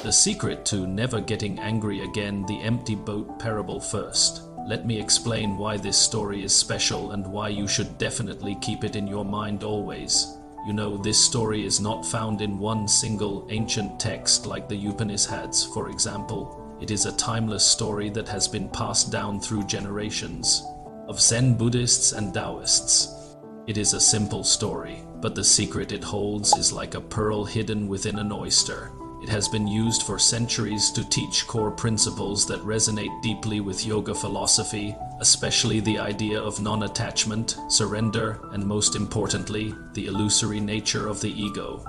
The secret to never getting angry again, the empty boat parable first. Let me explain why this story is special and why you should definitely keep it in your mind always. You know, this story is not found in one single ancient text like the Upanishads, for example. It is a timeless story that has been passed down through generations of Zen Buddhists and Taoists. It is a simple story, but the secret it holds is like a pearl hidden within an oyster. It has been used for centuries to teach core principles that resonate deeply with yoga philosophy, especially the idea of non-attachment, surrender, and most importantly, the illusory nature of the ego.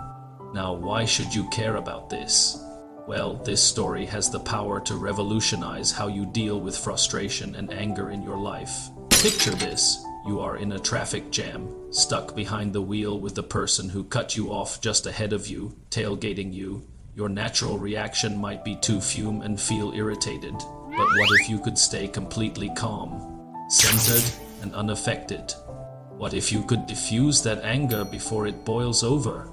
Now, why should you care about this? Well, this story has the power to revolutionize how you deal with frustration and anger in your life. Picture this. You are in a traffic jam, stuck behind the wheel with the person who cut you off just ahead of you, tailgating you. Your natural reaction might be to fume and feel irritated. But what if you could stay completely calm, centered, and unaffected? What if you could diffuse that anger before it boils over?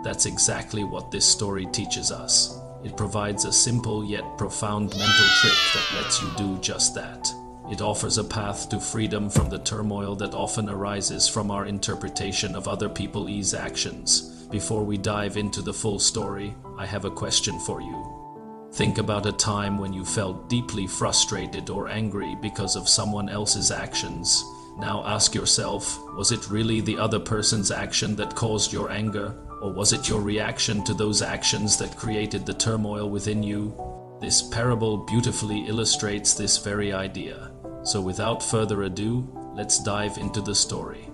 That's exactly what this story teaches us. It provides a simple yet profound mental trick that lets you do just that. It offers a path to freedom from the turmoil that often arises from our interpretation of other people's actions. Before we dive into the full story, I have a question for you. Think about a time when you felt deeply frustrated or angry because of someone else's actions. Now ask yourself, was it really the other person's action that caused your anger? Or was it your reaction to those actions that created the turmoil within you? This parable beautifully illustrates this very idea. So without further ado, let's dive into the story.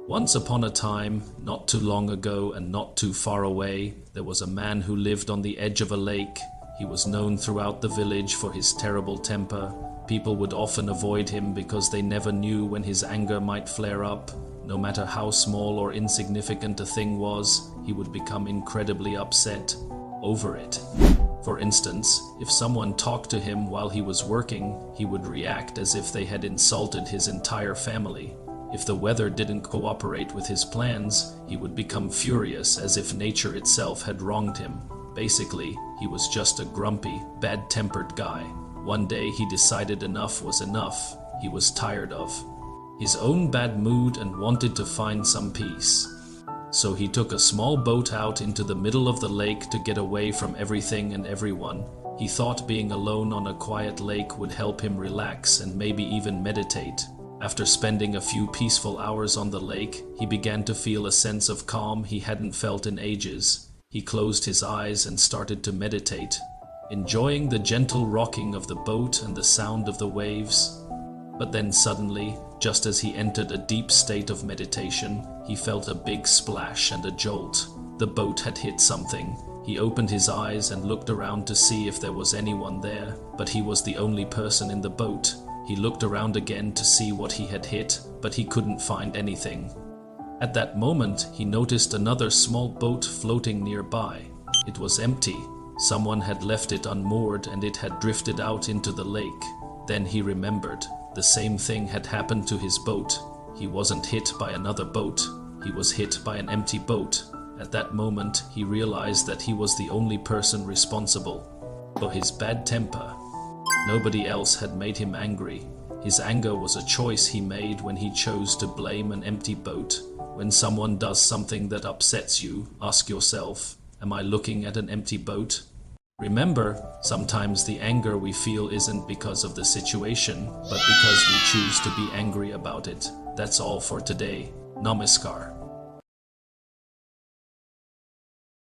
Once upon a time, not too long ago and not too far away, there was a man who lived on the edge of a lake. He was known throughout the village for his terrible temper. People would often avoid him because they never knew when his anger might flare up. No matter how small or insignificant a thing was, he would become incredibly upset over it. For instance, if someone talked to him while he was working, he would react as if they had insulted his entire family. If the weather didn't cooperate with his plans, he would become furious as if nature itself had wronged him. Basically, he was just a grumpy, bad-tempered guy. One day he decided enough was enough. He was tired of his own bad mood and wanted to find some peace. So he took a small boat out into the middle of the lake to get away from everything and everyone. He thought being alone on a quiet lake would help him relax and maybe even meditate. After spending a few peaceful hours on the lake, he began to feel a sense of calm he hadn't felt in ages. He closed his eyes and started to meditate, enjoying the gentle rocking of the boat and the sound of the waves. But then suddenly, just as he entered a deep state of meditation, he felt a big splash and a jolt. The boat had hit something. He opened his eyes and looked around to see if there was anyone there, but he was the only person in the boat. He looked around again to see what he had hit, but he couldn't find anything. At that moment, he noticed another small boat floating nearby. It was empty. Someone had left it unmoored and it had drifted out into the lake. Then he remembered. The same thing had happened to his boat. He wasn't hit by another boat. He was hit by an empty boat. At that moment, he realized that he was the only person responsible for his bad temper. Nobody else had made him angry. His anger was a choice he made when he chose to blame an empty boat. When someone does something that upsets you, ask yourself, am I looking at an empty boat? Remember, sometimes the anger we feel isn't because of the situation, but because we choose to be angry about it. That's all for today. Namaskar.